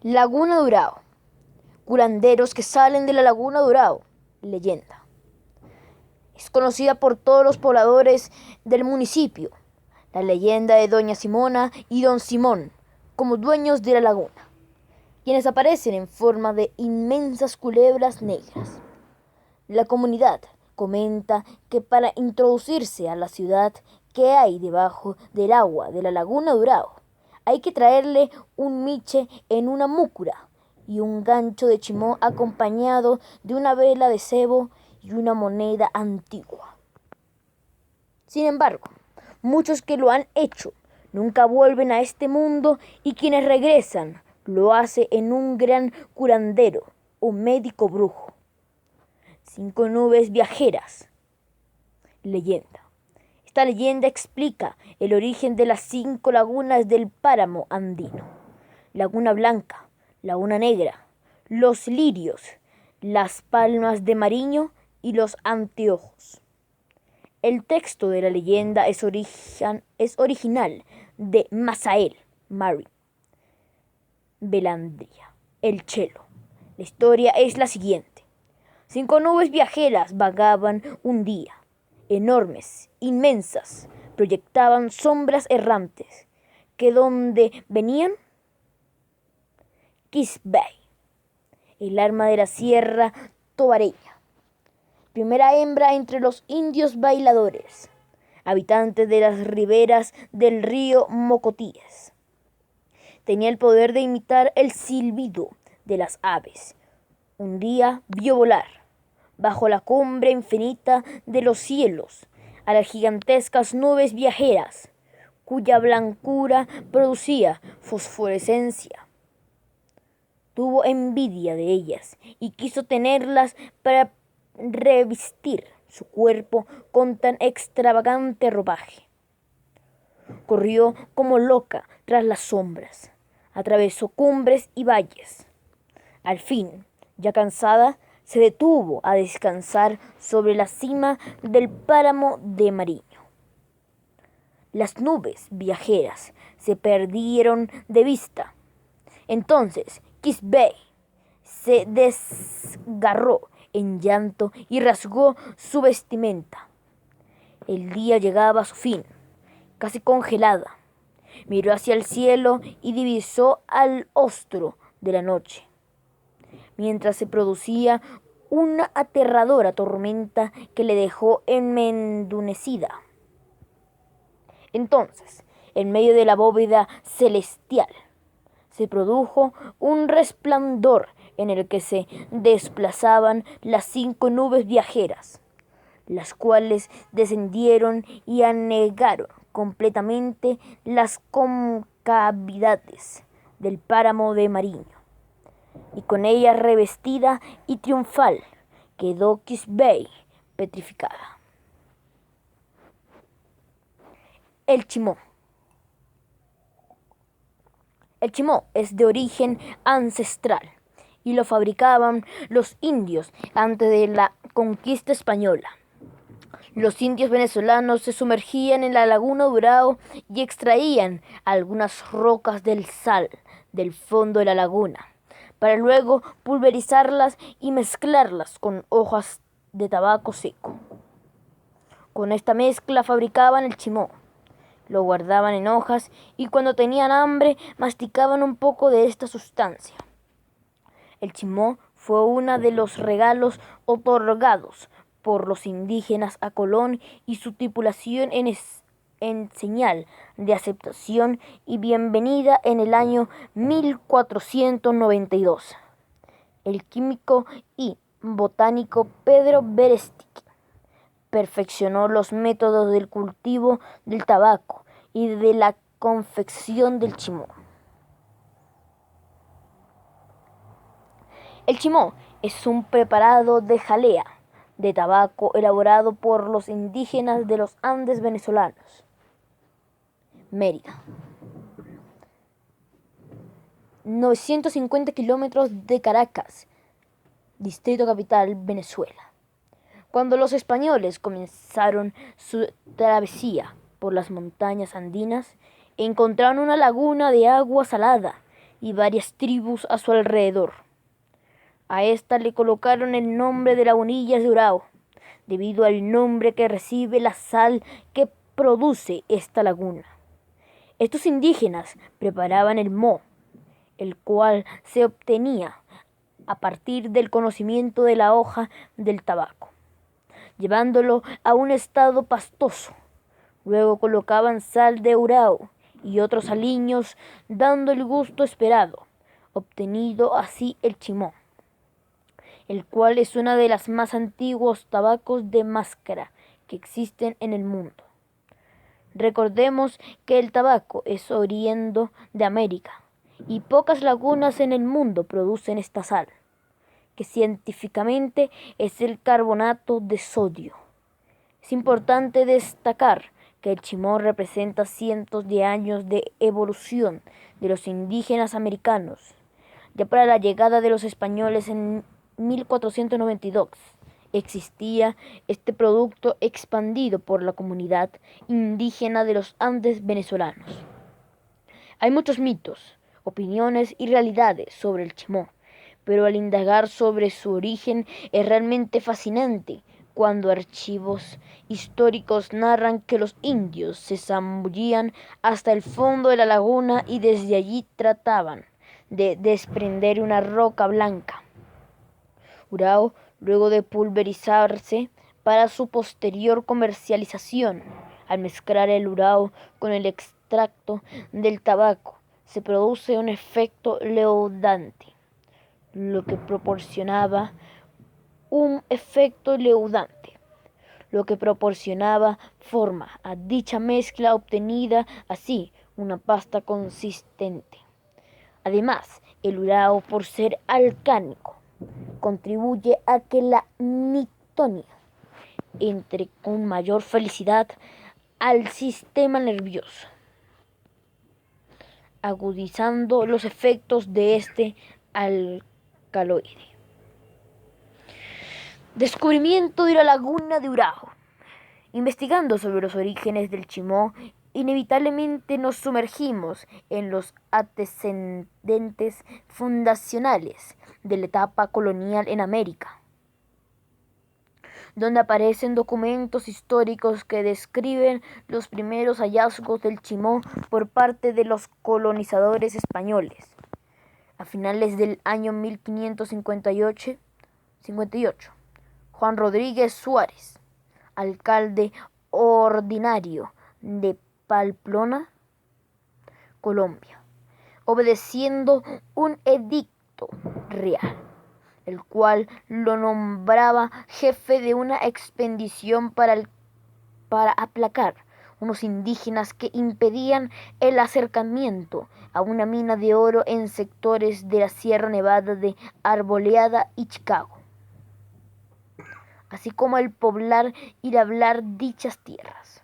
Laguna Durao. Curanderos que salen de la Laguna Durao. Leyenda. Es conocida por todos los pobladores del municipio. La leyenda de Doña Simona y Don Simón como dueños de la laguna, quienes aparecen en forma de inmensas culebras negras. La comunidad comenta que para introducirse a la ciudad que hay debajo del agua de la Laguna Durao, hay que traerle un miche en una múcura y un gancho de chimó acompañado de una vela de cebo y una moneda antigua. Sin embargo, muchos que lo han hecho nunca vuelven a este mundo y quienes regresan lo hace en un gran curandero o médico brujo. 5 nubes viajeras. Leyenda. Esta leyenda explica el origen de las 5 lagunas del páramo andino: Laguna Blanca, Laguna Negra, los Lirios, las Palmas de Mariño y los Anteojos. El texto de la leyenda es original de Masael Mari Belandria, el Chelo. La historia es la siguiente. 5 nubes viajeras vagaban un día, enormes, inmensas, proyectaban sombras errantes, que donde venían, Quisbey, el arma de la sierra tobareña, primera hembra entre los indios bailadores, habitantes de las riberas del río Mocotíes. Tenía el poder de imitar el silbido de las aves. Un día vio volar, bajo la cumbre infinita de los cielos, a las gigantescas nubes viajeras, cuya blancura producía fosforescencia. Tuvo envidia de ellas y quiso tenerlas para revestir su cuerpo con tan extravagante ropaje. Corrió como loca tras las sombras, atravesó cumbres y valles. Al fin, ya cansada, se detuvo a descansar sobre la cima del páramo de Mariño. Las nubes viajeras se perdieron de vista. Entonces Quisbey se desgarró en llanto y rasgó su vestimenta. El día llegaba a su fin, casi congelada. Miró hacia el cielo y divisó al ostro de la noche, mientras se producía una aterradora tormenta que le dejó enmendunecida. Entonces, en medio de la bóveda celestial, se produjo un resplandor en el que se desplazaban las 5 nubes viajeras, las cuales descendieron y anegaron completamente las concavidades del páramo de Mariño, y con ella revestida y triunfal quedó Quisbey petrificada. El chimó. El chimó es de origen ancestral y lo fabricaban los indios antes de la conquista española. Los indios venezolanos se sumergían en la Laguna Durao y extraían algunas rocas del sal del fondo de la laguna, para luego pulverizarlas y mezclarlas con hojas de tabaco seco. Con esta mezcla fabricaban el chimó. Lo guardaban en hojas y cuando tenían hambre masticaban un poco de esta sustancia. El chimó fue uno de los regalos otorgados por los indígenas a Colón y su tripulación en señal de aceptación y bienvenida en el año 1492. El químico y botánico Pedro Berestick perfeccionó los métodos del cultivo del tabaco y de la confección del chimó. El chimó es un preparado de jalea de tabaco elaborado por los indígenas de los Andes venezolanos. Mérida. 950 kilómetros de Caracas, Distrito Capital, Venezuela. Cuando los españoles comenzaron su travesía por las montañas andinas, encontraron una laguna de agua salada y varias tribus a su alrededor. A esta le colocaron el nombre de Lagunillas de Urao, debido al nombre que recibe la sal que produce esta laguna. Estos indígenas preparaban el mo, el cual se obtenía a partir del conocimiento de la hoja del tabaco, llevándolo a un estado pastoso. Luego colocaban sal de Urao y otros aliños, dando el gusto esperado, obtenido así el chimó, el cual es uno de los más antiguos tabacos de máscara que existen en el mundo. Recordemos que el tabaco es oriundo de América y pocas lagunas en el mundo producen esta sal, que científicamente es el carbonato de sodio. Es importante destacar que el chimó representa cientos de años de evolución de los indígenas americanos. Ya para la llegada de los españoles en 1492 existía este producto expandido por la comunidad indígena de los Andes venezolanos. Hay muchos mitos, opiniones y realidades sobre el chimó, pero al indagar sobre su origen es realmente fascinante cuando archivos históricos narran que los indios se zambullían hasta el fondo de la laguna y desde allí trataban de desprender una roca blanca. Urao, luego de pulverizarse para su posterior comercialización, al mezclar el urao con el extracto del tabaco, se produce un efecto leudante, lo que proporcionaba forma a dicha mezcla, obtenida así una pasta consistente. Además, el urao, por ser alcánico, contribuye a que la nicotina entre con mayor facilidad al sistema nervioso, agudizando los efectos de este alcaloide. Descubrimiento de la laguna de Urao. Investigando sobre los orígenes del chimó, inevitablemente nos sumergimos en los antecedentes fundacionales de la etapa colonial en América, donde aparecen documentos históricos que describen los primeros hallazgos del chimó por parte de los colonizadores españoles. A finales del año 1558, Juan Rodríguez Suárez, alcalde ordinario de Pamplona, Colombia, obedeciendo un edicto real, el cual lo nombraba jefe de una expedición para aplacar unos indígenas que impedían el acercamiento a una mina de oro en sectores de la Sierra Nevada de Arboleda y Chicago, así como el poblar y labrar dichas tierras.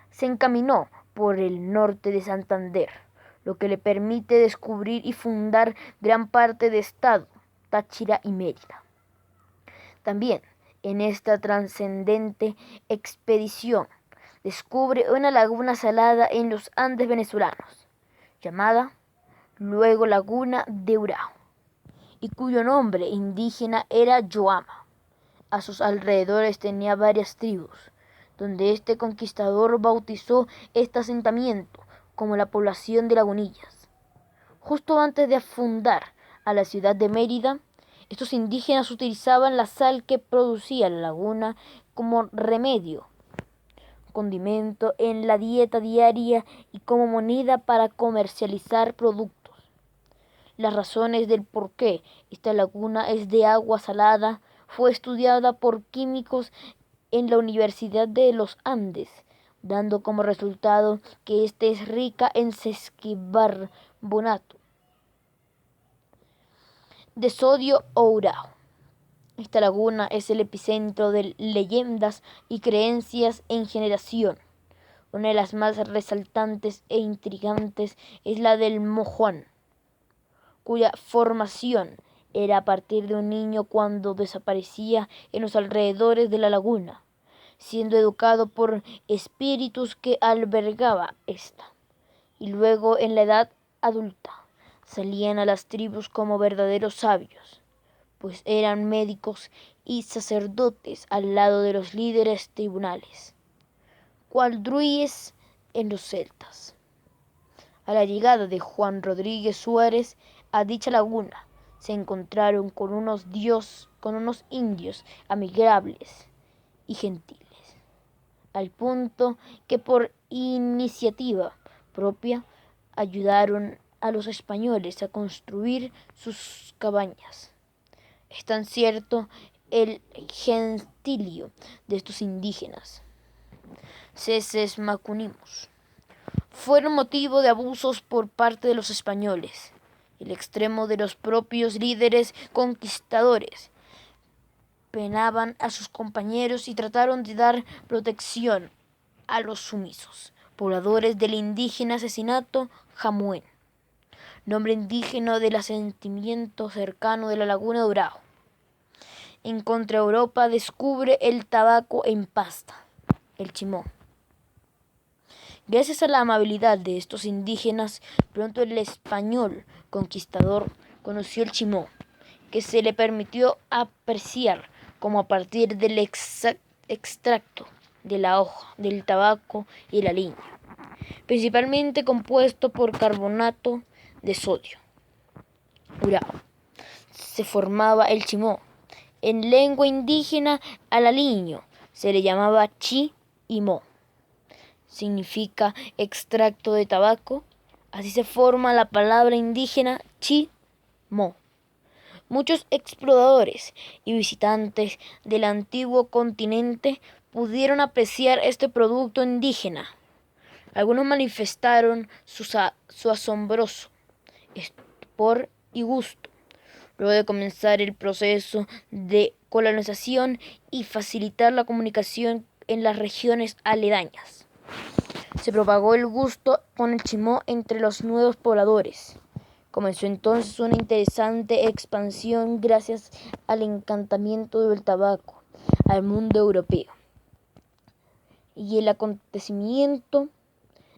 Se encaminó por el norte de Santander, lo que le permite descubrir y fundar gran parte de estado, Táchira y Mérida. También en esta trascendente expedición descubre una laguna salada en los Andes venezolanos, llamada luego Laguna de Urao, y cuyo nombre indígena era Yoama. A sus alrededores tenía varias tribus, donde este conquistador bautizó este asentamiento como la población de Lagunillas. Justo antes de fundar a la ciudad de Mérida, estos indígenas utilizaban la sal que producía la laguna como remedio, condimento en la dieta diaria y como moneda para comercializar productos. Las razones del por qué esta laguna es de agua salada fue estudiada por químicos en la Universidad de los Andes, dando como resultado que ésta es rica en sesquicarbonato de sodio o urao. Esta laguna es el epicentro de leyendas y creencias en generación. Una de las más resaltantes e intrigantes es la del Mojuán, cuya formación era a partir de un niño cuando desaparecía en los alrededores de la laguna, siendo educado por espíritus que albergaba esta, y luego en la edad adulta Salían a las tribus como verdaderos sabios, pues eran médicos y sacerdotes al lado de los líderes tribunales, cual druides en los celtas. A la llegada de Juan Rodríguez Suárez a dicha laguna, se encontraron con unos indios amigables y gentiles, al punto que por iniciativa propia ayudaron a los españoles a construir sus cabañas. Es tan cierto el gentilio de estos indígenas, Ceses Macunimus, fueron motivo de abusos por parte de los españoles, el extremo de los propios líderes conquistadores. Penaban a sus compañeros y trataron de dar protección a los sumisos, pobladores del indígena asesinato Jamuén, nombre indígena del asentamiento cercano de la laguna de Urao. En contra Europa descubre el tabaco en pasta, el chimó. Gracias a la amabilidad de estos indígenas, pronto el español conquistador conoció el chimó, que se le permitió apreciar como a partir del extracto de la hoja, del tabaco y la leña, principalmente compuesto por carbonato de sodio, urao, se formaba el chimó. En lengua indígena al aliño se le llamaba chi y mo. Significa extracto de tabaco. Así se forma la palabra indígena chi-mo. Muchos exploradores y visitantes del antiguo continente pudieron apreciar este producto indígena. Algunos manifestaron su asombroso por y gusto, luego de comenzar el proceso de colonización y facilitar la comunicación en las regiones aledañas. Se propagó el gusto con el chimó entre los nuevos pobladores. Comenzó entonces una interesante expansión gracias al encantamiento del tabaco al mundo europeo. Y el acontecimiento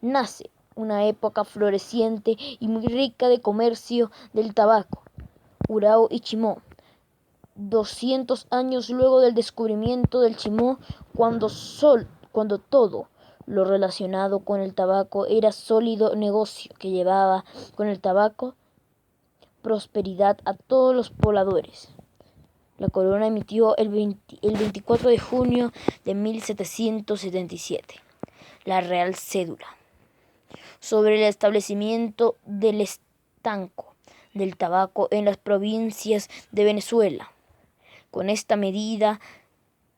nace una época floreciente y muy rica de comercio del tabaco, urao y chimó. 200 años luego del descubrimiento del chimó, cuando todo lo relacionado con el tabaco era sólido negocio que llevaba con el tabaco prosperidad a todos los pobladores. La corona emitió el 24 de junio de 1777 la Real Cédula sobre el establecimiento del estanco del tabaco en las provincias de Venezuela. Con esta medida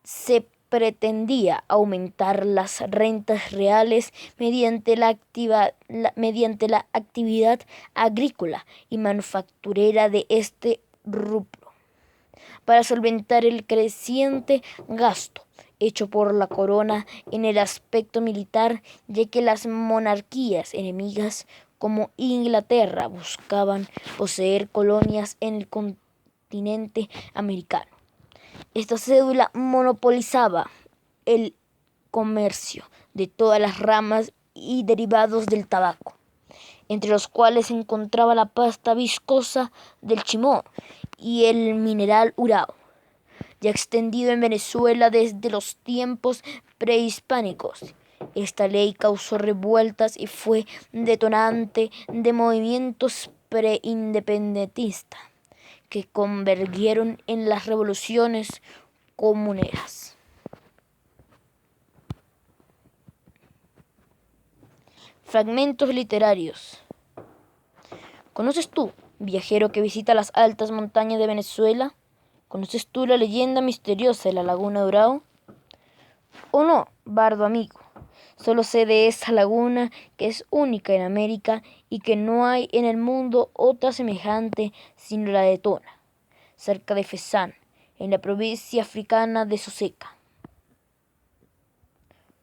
se pretendía aumentar las rentas reales mediante la actividad agrícola y manufacturera de este rubro, para solventar el creciente gasto hecho por la corona en el aspecto militar, ya que las monarquías enemigas como Inglaterra buscaban poseer colonias en el continente americano. Esta cédula monopolizaba el comercio de todas las ramas y derivados del tabaco, entre los cuales se encontraba la pasta viscosa del chimó y el mineral urao, ya extendido en Venezuela desde los tiempos prehispánicos. Esta ley causó revueltas y fue detonante de movimientos preindependentistas que convergieron en las revoluciones comuneras. Fragmentos literarios. ¿Conoces tú, viajero que visita las altas montañas de Venezuela? ¿Conoces tú la leyenda misteriosa de la laguna de Urao? ¿O no, bardo amigo? Solo sé de esa laguna que es única en América y que no hay en el mundo otra semejante sino la de Tona, cerca de Fesán, en la provincia africana de Soseca.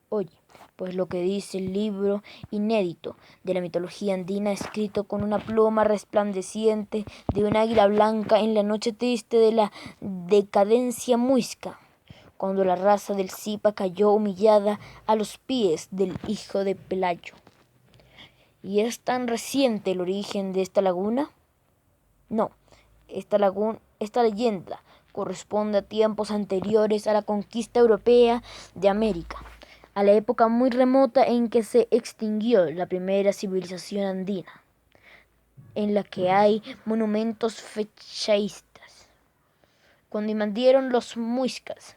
Oye, pues lo que dice el libro inédito de la mitología andina, escrito con una pluma resplandeciente de un águila blanca en la noche triste de la decadencia muisca, cuando la raza del Zipa cayó humillada a los pies del hijo de Pelayo. ¿Y es tan reciente el origen de esta laguna? No, esta leyenda corresponde a tiempos anteriores a la conquista europea de América, a la época muy remota en que se extinguió la primera civilización andina, en la que hay monumentos fechaístas. Cuando invadieron los muiscas,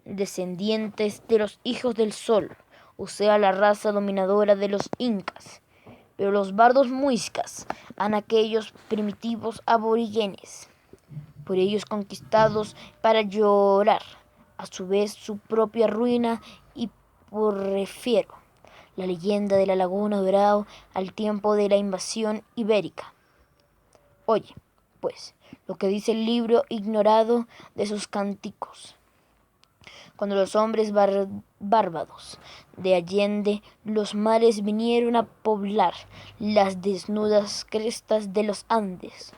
descendientes de los hijos del sol, o sea, la raza dominadora de los incas, pero los bardos muiscas eran aquellos primitivos aborígenes, por ellos conquistados para llorar a su vez su propia ruina y por refiero la leyenda de la Laguna Dorado al tiempo de la invasión ibérica. Oye, pues, lo que dice el libro ignorado de sus cánticos. Cuando los hombres bárbaros de Allende los mares vinieron a poblar las desnudas crestas de los Andes,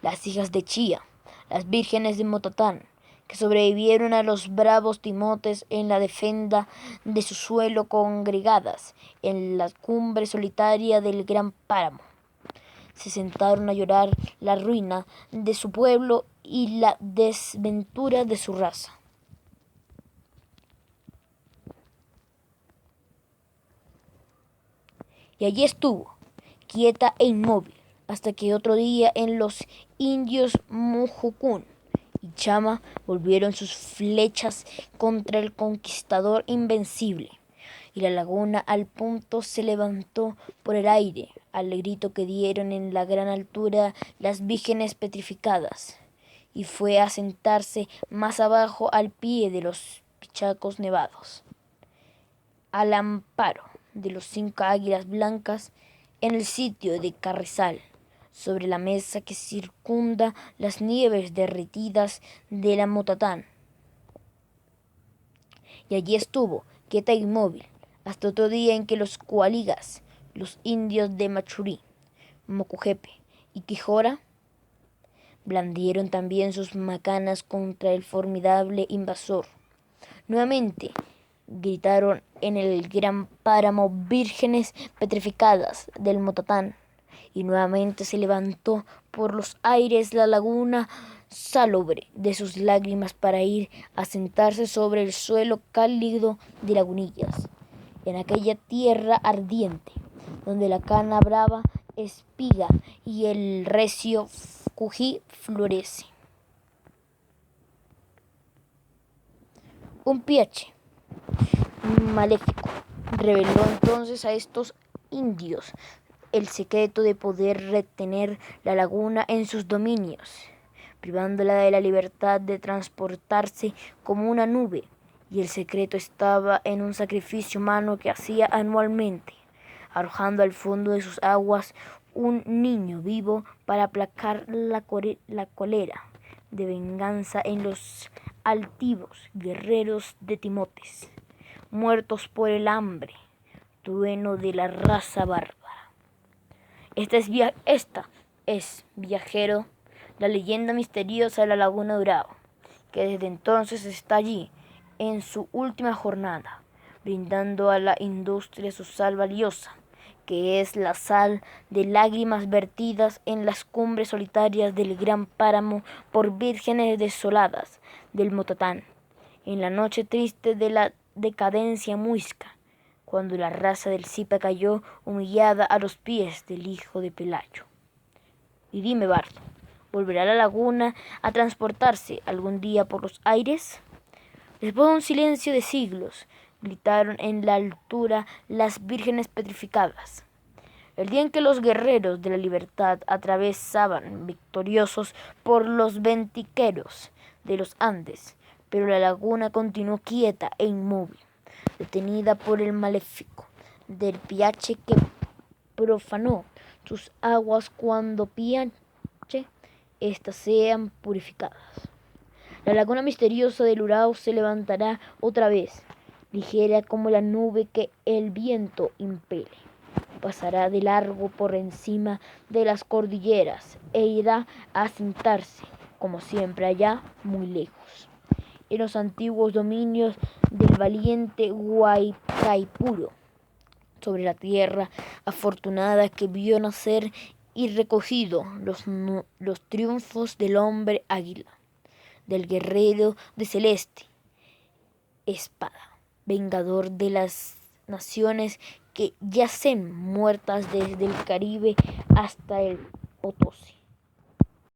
las hijas de Chía, las vírgenes de Motatán, que sobrevivieron a los bravos timotes en la defensa de su suelo congregadas en la cumbre solitaria del gran páramo, se sentaron a llorar la ruina de su pueblo y la desventura de su raza. Y allí estuvo, quieta e inmóvil, hasta que otro día en los indios Mujucún y Chama volvieron sus flechas contra el conquistador invencible, y la laguna al punto se levantó por el aire al grito que dieron en la gran altura las vírgenes petrificadas, y fue a sentarse más abajo al pie de los pichacos nevados, al amparo de los 5 águilas blancas, en el sitio de Carrizal, sobre la mesa que circunda las nieves derretidas de la Motatán. Y allí estuvo, quieta e inmóvil, hasta otro día en que los cualigas, los indios de Machurí, Mocujepe y Quijora, blandieron también sus macanas contra el formidable invasor. Nuevamente gritaron en el gran páramo vírgenes petrificadas del Motatán, y nuevamente se levantó por los aires la laguna salobre de sus lágrimas para ir a sentarse sobre el suelo cálido de Lagunillas, en aquella tierra ardiente, donde la cana brava espiga y el recio cují florece. Un piache maléfico reveló entonces a estos indios el secreto de poder retener la laguna en sus dominios, privándola de la libertad de transportarse como una nube, y el secreto estaba en un sacrificio humano que hacía anualmente, arrojando al fondo de sus aguas un niño vivo para aplacar la cólera de venganza en los altivos guerreros de Timotes, muertos por el hambre, trueno de la raza bárbara. Esta es, viajero, la leyenda misteriosa de la Laguna Dorado, que desde entonces está allí, en su última jornada, brindando a la industria su sal valiosa, que es la sal de lágrimas vertidas en las cumbres solitarias del gran páramo por vírgenes desoladas del Motatán, en la noche triste de la decadencia muisca, cuando la raza del Zipa cayó humillada a los pies del hijo de Pelayo. Y dime, Bardo, ¿volverá la laguna a transportarse algún día por los aires? Después de un silencio de siglos, gritaron en la altura las vírgenes petrificadas. El día en que los guerreros de la libertad atravesaban victoriosos por los ventiqueros de los Andes, pero la laguna continuó quieta e inmóvil, detenida por el maléfico del piache que profanó sus aguas cuando piache éstas sean purificadas. La laguna misteriosa del Urao se levantará otra vez, ligera como la nube que el viento impele. Pasará de largo por encima de las cordilleras e irá a sentarse, como siempre allá, muy lejos, en los antiguos dominios del valiente Guaycaipuro, sobre la tierra afortunada que vio nacer y recogido los triunfos del hombre águila, del guerrero de celeste espada, vengador de las naciones que yacen muertas desde el Caribe hasta el Potosí.